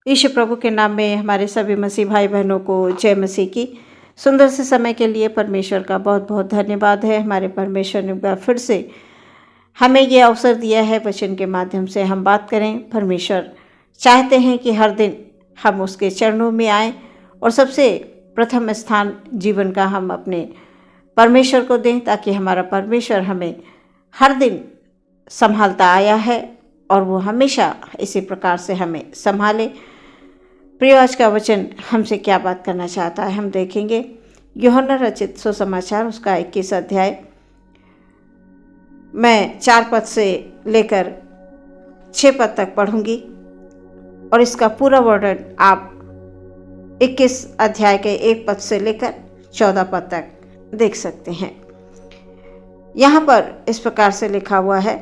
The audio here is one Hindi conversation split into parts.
यीशु प्रभु के नाम में हमारे सभी मसीह भाई बहनों को जय मसीह की। सुंदर से समय के लिए परमेश्वर का बहुत बहुत धन्यवाद है। हमारे परमेश्वर ने एक बार फिर से हमें ये अवसर दिया है, वचन के माध्यम से हम बात करें। परमेश्वर चाहते हैं कि हर दिन हम उसके चरणों में आएँ और सबसे प्रथम स्थान जीवन का हम अपने परमेश्वर को दें, ताकि हमारा परमेश्वर हमें हर दिन संभालता आया है और वो हमेशा इसी प्रकार से हमें संभाले। प्रिय, आज का वचन हमसे क्या बात करना चाहता है हम देखेंगे। यूहन्ना रचित सुसमाचार उसका 21 अध्याय, मैं 4 पद से लेकर 6 पद तक पढ़ूंगी और इसका पूरा वर्णन आप 21 अध्याय के 1 पद से लेकर 14 पद तक देख सकते हैं। यहाँ पर इस प्रकार से लिखा हुआ है,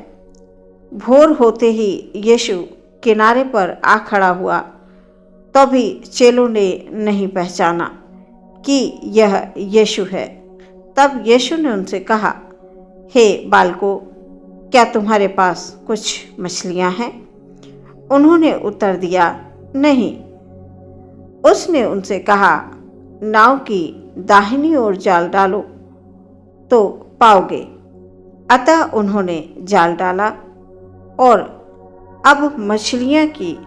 भोर होते ही यीशु किनारे पर आ खड़ा हुआ, तो भी चेलों ने नहीं पहचाना कि यह यीशु है। तब यीशु ने उनसे कहा, हे बालकों, क्या तुम्हारे पास कुछ मछलियां हैं? उन्होंने उत्तर दिया, नहीं। उसने उनसे कहा, नाव की दाहिनी ओर जाल डालो तो पाओगे। अतः उन्होंने जाल डाला और अब मछलियां की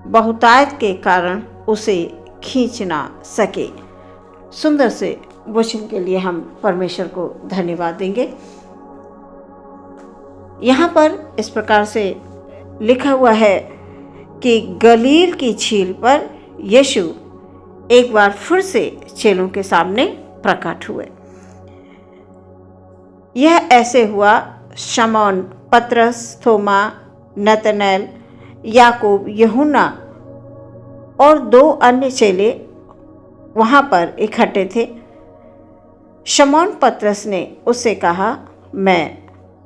बहुतायत के कारण उसे खींच ना सके। सुंदर से वचन के लिए हम परमेश्वर को धन्यवाद देंगे। यहाँ पर इस प्रकार से लिखा हुआ है कि गलील की झील पर यीशु एक बार फिर से चेलों के सामने प्रकट हुए। यह ऐसे हुआ, शमौन पतरस, थोमा, नतनएल, याकूब, यूहन्ना और 2 अन्य चेले वहाँ पर इकट्ठे थे। शमौन पतरस ने उससे कहा, मैं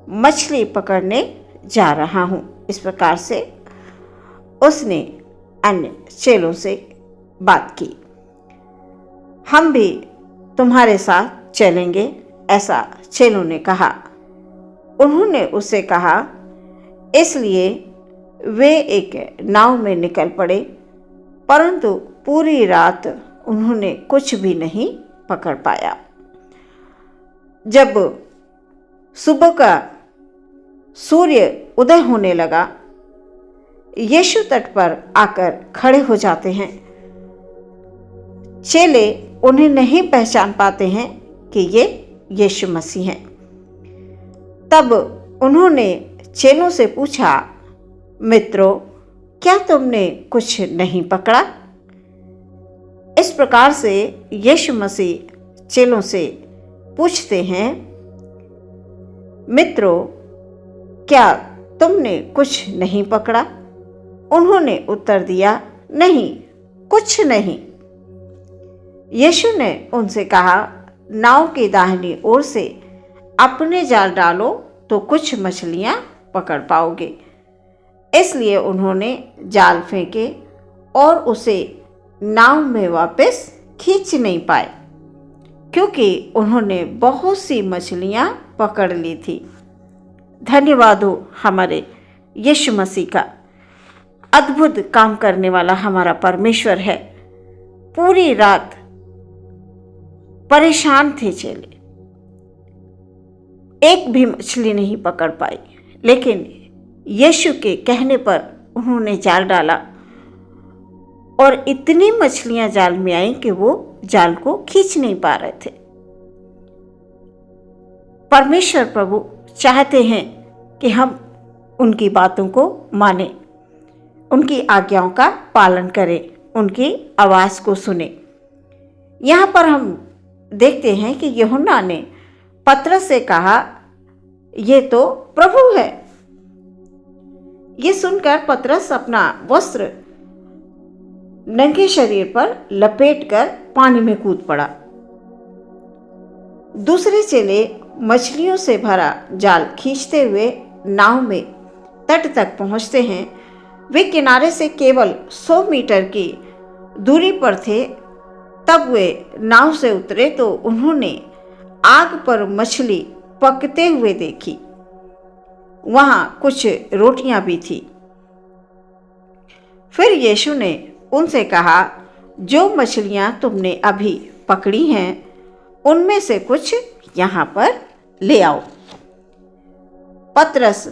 मछली पकड़ने जा रहा हूँ। इस प्रकार से उसने अन्य चेलों से बात की, हम भी तुम्हारे साथ चलेंगे, ऐसा चेलों ने कहा। उन्होंने उससे कहा, इसलिए वे एक नाव में निकल पड़े, परंतु पूरी रात उन्होंने कुछ भी नहीं पकड़ पाया। जब सुबह का सूर्य उदय होने लगा, यीशु तट पर आकर खड़े हो जाते हैं। चेले उन्हें नहीं पहचान पाते हैं कि ये यीशु मसीह हैं। तब उन्होंने चेलों से पूछा, मित्रों, क्या तुमने कुछ नहीं पकड़ा? इस प्रकार से यीशु मसीह चेलों से पूछते हैं, मित्रों, क्या तुमने कुछ नहीं पकड़ा? उन्होंने उत्तर दिया, नहीं, कुछ नहीं। यीशु ने उनसे कहा, नाव की दाहिनी ओर से अपने जाल डालो तो कुछ मछलियां पकड़ पाओगे। इसलिए उन्होंने जाल फेंके और उसे नाव में वापस खींच नहीं पाए, क्योंकि उन्होंने बहुत सी मछलियां पकड़ ली थी। धन्यवाद हो हमारे यीशु मसीह का। अद्भुत काम करने वाला हमारा परमेश्वर है। पूरी रात परेशान थे चेले, एक भी मछली नहीं पकड़ पाई, लेकिन यीशु के कहने पर उन्होंने जाल डाला और इतनी मछलियां जाल में आई कि वो जाल को खींच नहीं पा रहे थे। परमेश्वर प्रभु चाहते हैं कि हम उनकी बातों को माने, उनकी आज्ञाओं का पालन करें, उनकी आवाज़ को सुने। यहाँ पर हम देखते हैं कि यूहन्ना ने पतरस से कहा, ये तो प्रभु है। ये सुनकर पतरस अपना वस्त्र नंगे शरीर पर लपेटकर पानी में कूद पड़ा। दूसरे चेले मछलियों से भरा जाल खींचते हुए नाव में तट तक पहुंचते हैं। वे किनारे से केवल 100 मीटर की दूरी पर थे। तब वे नाव से उतरे तो उन्होंने आग पर मछली पकते हुए देखी। वहाँ कुछ रोटियां भी थी। फिर यीशु ने उनसे कहा, जो मछलियां तुमने अभी पकड़ी हैं उनमें से कुछ यहाँ पर ले आओ। पतरस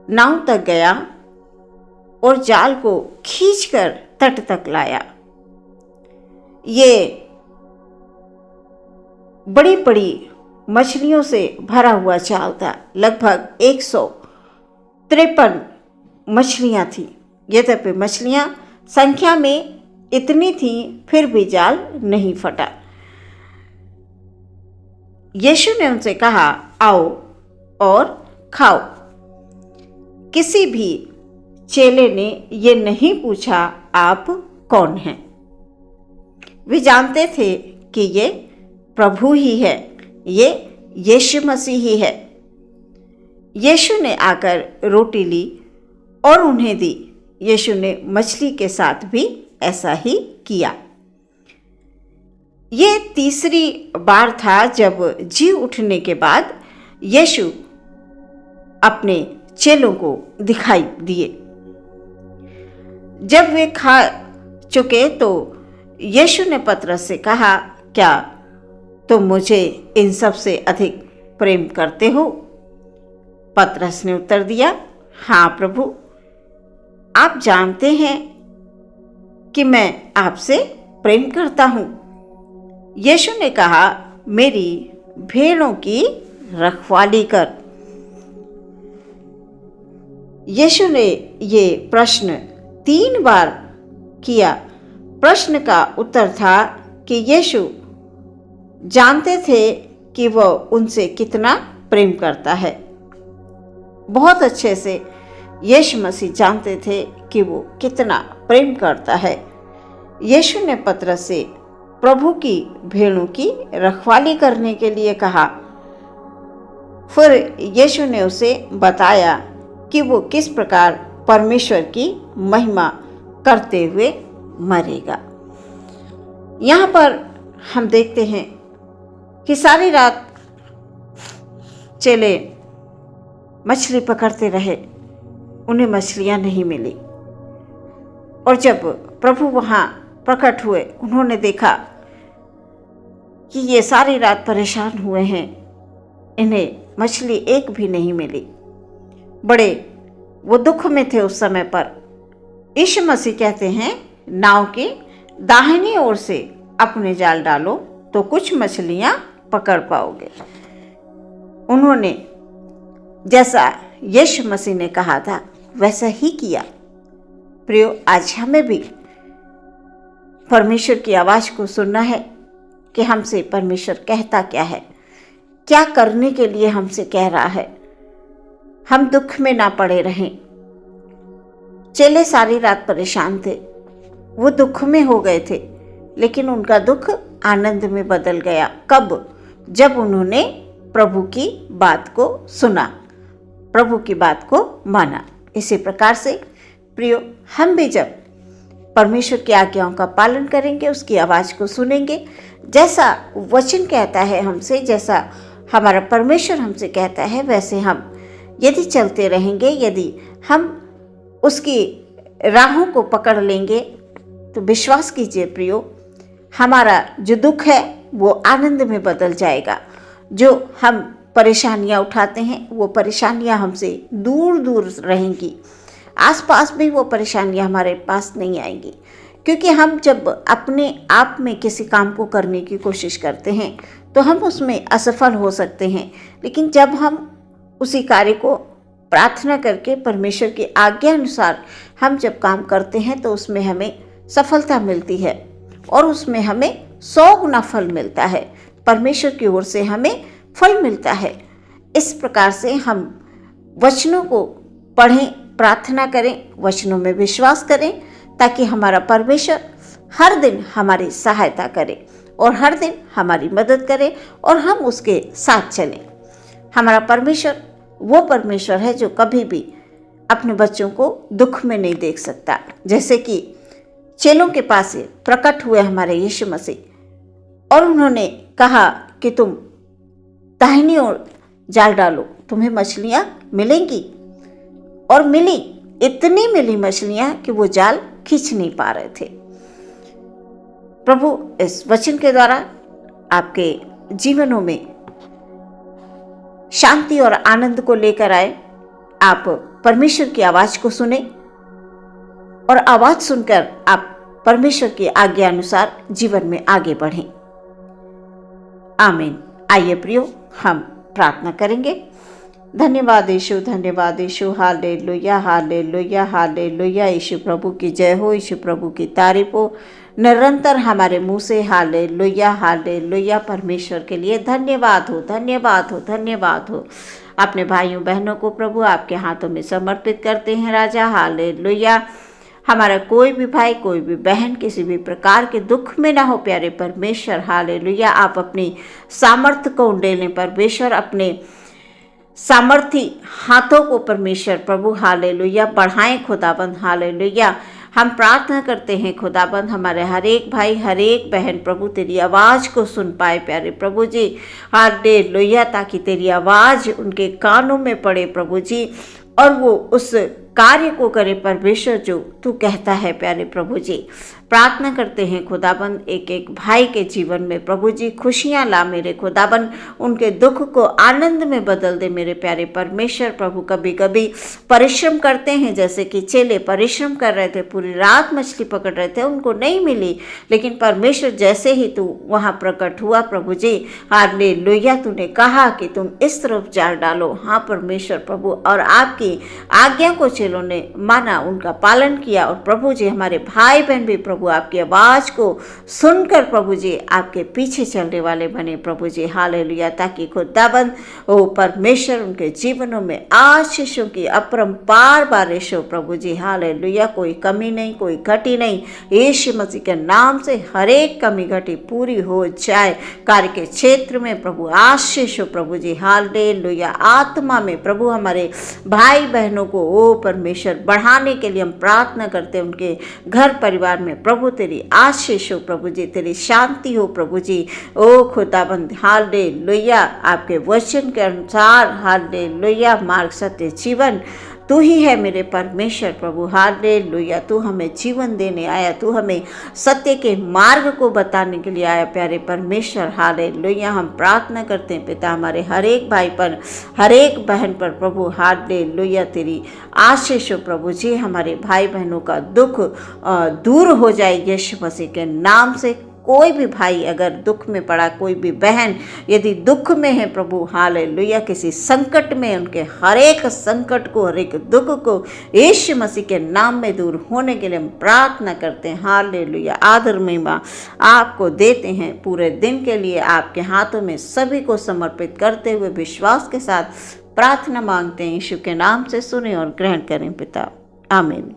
नाव तक गया और जाल को खींचकर तट तक लाया। ये बड़ी बड़ी मछलियों से भरा हुआ जाल था। लगभग 153 मछलियां थी। यद्यपि मछलियां संख्या में इतनी थी, फिर भी जाल नहीं फटा। यीशु ने उनसे कहा, आओ और खाओ। किसी भी चेले ने ये नहीं पूछा, आप कौन हैं। वे जानते थे कि ये प्रभु ही है, ये यीशु मसीह ही है। यीशु ने आकर रोटी ली और उन्हें दी। यीशु ने मछली के साथ भी ऐसा ही किया। ये तीसरी बार था जब जी उठने के बाद यीशु अपने चेलों को दिखाई दिए। जब वे खा चुके तो यीशु ने पतरस से कहा, क्या तुम मुझे इन सब से अधिक प्रेम करते हो? पतरस ने उत्तर दिया, हाँ प्रभु, आप जानते हैं कि मैं आपसे प्रेम करता हूं। यीशु ने कहा, मेरी भेड़ों की रखवाली कर। यीशु ने ये प्रश्न 3 बार किया। प्रश्न का उत्तर था कि यीशु जानते थे कि वह उनसे कितना प्रेम करता है। बहुत अच्छे से यीशु मसीह जानते थे कि वो कितना प्रेम करता है। यीशु ने पतरस से प्रभु की भेड़ों की रखवाली करने के लिए कहा। फिर यीशु ने उसे बताया कि वो किस प्रकार परमेश्वर की महिमा करते हुए मरेगा। यहाँ पर हम देखते हैं कि सारी रात चेले मछली पकड़ते रहे, उन्हें मछलियाँ नहीं मिली। और जब प्रभु वहाँ प्रकट हुए, उन्होंने देखा कि ये सारी रात परेशान हुए हैं, इन्हें मछली एक भी नहीं मिली। बड़े वो दुख में थे उस समय पर। यीशु मसीह कहते हैं, नाव के दाहिनी ओर से अपने जाल डालो तो कुछ मछलियां पकड़ पाओगे। उन्होंने जैसा यीशु मसीह ने कहा था वैसा ही किया। प्रियो, आज हमें भी परमेश्वर की आवाज को सुनना है कि हमसे परमेश्वर कहता क्या है, क्या करने के लिए हमसे कह रहा है। हम दुख में ना पड़े रहें। चेले सारी रात परेशान थे, वो दुख में हो गए थे, लेकिन उनका दुख आनंद में बदल गया। कब? जब उन्होंने प्रभु की बात को सुना, प्रभु की बात को माना। इसी प्रकार से प्रियो, हम भी जब परमेश्वर की आज्ञाओं का पालन करेंगे, उसकी आवाज़ को सुनेंगे, जैसा वचन कहता है हमसे, जैसा हमारा परमेश्वर हमसे कहता है, वैसे हम यदि चलते रहेंगे, यदि हम उसकी राहों को पकड़ लेंगे, तो विश्वास कीजिए प्रियो, हमारा जो दुख है वो आनंद में बदल जाएगा। जो हम परेशानियां उठाते हैं वो परेशानियां हमसे दूर दूर रहेंगी। आसपास भी वो परेशानियां हमारे पास नहीं आएंगी, क्योंकि हम जब अपने आप में किसी काम को करने की कोशिश करते हैं तो हम उसमें असफल हो सकते हैं, लेकिन जब हम उसी कार्य को प्रार्थना करके परमेश्वर की आज्ञा अनुसार हम जब काम करते हैं तो उसमें हमें सफलता मिलती है और उसमें हमें 100 गुना फल मिलता है। परमेश्वर की ओर से हमें फल मिलता है। इस प्रकार से हम वचनों को पढ़ें, प्रार्थना करें, वचनों में विश्वास करें, ताकि हमारा परमेश्वर हर दिन हमारी सहायता करे और हर दिन हमारी मदद करे और हम उसके साथ चलें। हमारा परमेश्वर वो परमेश्वर है जो कभी भी अपने बच्चों को दुख में नहीं देख सकता। जैसे कि चेलों के पास प्रकट हुए हमारे यीशु मसीह और उन्होंने कहा कि तुम दाहिनी ओर जाल डालो, तुम्हें मछलियाँ मिलेंगी। और मिली, इतनी मिली मछलियाँ कि वो जाल खींच नहीं पा रहे थे। प्रभु इस वचन के द्वारा आपके जीवनों में शांति और आनंद को लेकर आए। आप परमेश्वर की आवाज को सुने और आवाज सुनकर आप परमेश्वर की आज्ञा अनुसार जीवन में आगे बढ़ें। आमीन। आइए प्रियो, हम प्रार्थना करेंगे। धन्यवाद यीशु, धन्यवाद Yeshu. Hallelujah, hallelujah, hallelujah. Yeshu प्रभु की जय हो, यीशु प्रभु की तारीफ हो निरंतर हमारे मुंह से। Hallelujah, hallelujah. परमेश्वर के लिए धन्यवाद हो, धन्यवाद हो, धन्यवाद हो। अपने भाइयों बहनों को प्रभु आपके हाथों में समर्पित करते हैं राजा। हालेलुया। हमारा कोई भी भाई, कोई भी बहन किसी भी प्रकार के दुख में ना हो प्यारे परमेश्वर। हालेलुया। आप अपनी सामर्थ्य को उंडेलें परमेश्वर, अपने सामर्थी हाथों को परमेश्वर प्रभु हालेलुया बढ़ाएं खुदाबंद। हालेलुया। हम प्रार्थना करते हैं खुदाबंद, हमारे हर एक भाई, हर एक बहन प्रभु तेरी आवाज़ को सुन पाए प्यारे प्रभु जी। हालेलुया। ताकि तेरी आवाज़ उनके कानों में पड़े प्रभु जी, और वो उस कार्य को करे परमेश्वर जो तू कहता है प्यारे प्रभु जी। प्रार्थना करते हैं खुदाबंद, एक एक भाई के जीवन में प्रभु जी खुशियां ला मेरे खुदाबंद, उनके दुख को आनंद में बदल दे मेरे प्यारे परमेश्वर प्रभु। कभी कभी परिश्रम करते हैं, जैसे कि चेले परिश्रम कर रहे थे, पूरी रात मछली पकड़ रहे थे, उनको नहीं मिली, लेकिन परमेश्वर जैसे ही तू वहाँ प्रकट हुआ प्रभु जी, हालेलुया, तूने कहा कि तुम इस तरफ जाल डालो। हाँ परमेश्वर प्रभु, और आपकी आज्ञा को चेलों ने माना, उनका पालन किया। और प्रभु जी हमारे भाई बहन भी प्रभु आपकी आवाज को सुनकर प्रभु जी आपके पीछे चलने वाले बने प्रभु जी। हालेलुया। ताकि खुदाबंद ओ परमेश्वर उनके जीवनों में आशीषों की अपरंपार बारिश हो प्रभु जी। हालेलुया। कोई कमी नहीं, कोई घटी नहीं, यीशु मसीह के नाम से हर एक कमी घटी पूरी हो जाए। कार्य के क्षेत्र में प्रभु आशीष हो प्रभु जी। हालेलुया। आत्मा में प्रभु हमारे भाई बहनों को ओ परमेश्वर बढ़ाने के लिए हम प्रार्थना करते हैं। उनके घर परिवार में प्रभु तेरी आशीष हो प्रभु जी, तेरी शांति हो प्रभु जी। ओ खुदाबंद हालेलुया। आपके वचन के अनुसार हालेलुया मार्ग सत्य जीवन तू ही है मेरे परमेश्वर प्रभु। हालेलुया। तू हमें जीवन देने आया, तू हमें सत्य के मार्ग को बताने के लिए आया प्यारे परमेश्वर। हालेलुया। हम प्रार्थना करते हैं पिता, हमारे हर एक भाई पर, हर एक बहन पर प्रभु हालेलुया तेरी आशीष हो प्रभु जी। हमारे भाई बहनों का दुख दूर हो जाए यीशु मसीह के नाम से। कोई भी भाई अगर दुख में पड़ा, कोई भी बहन यदि दुख में है प्रभु हालेलुया, किसी संकट में, उनके हर एक संकट को, हर एक दुख को यीशु मसीह के नाम में दूर होने के लिए हम प्रार्थना करते हैं। हालेलुया। आदर महिमा आपको देते हैं। पूरे दिन के लिए आपके हाथों में सभी को समर्पित करते हुए विश्वास के साथ प्रार्थना मांगते हैं। यीशु के नाम से सुने और ग्रहण करें पिता। आमीन।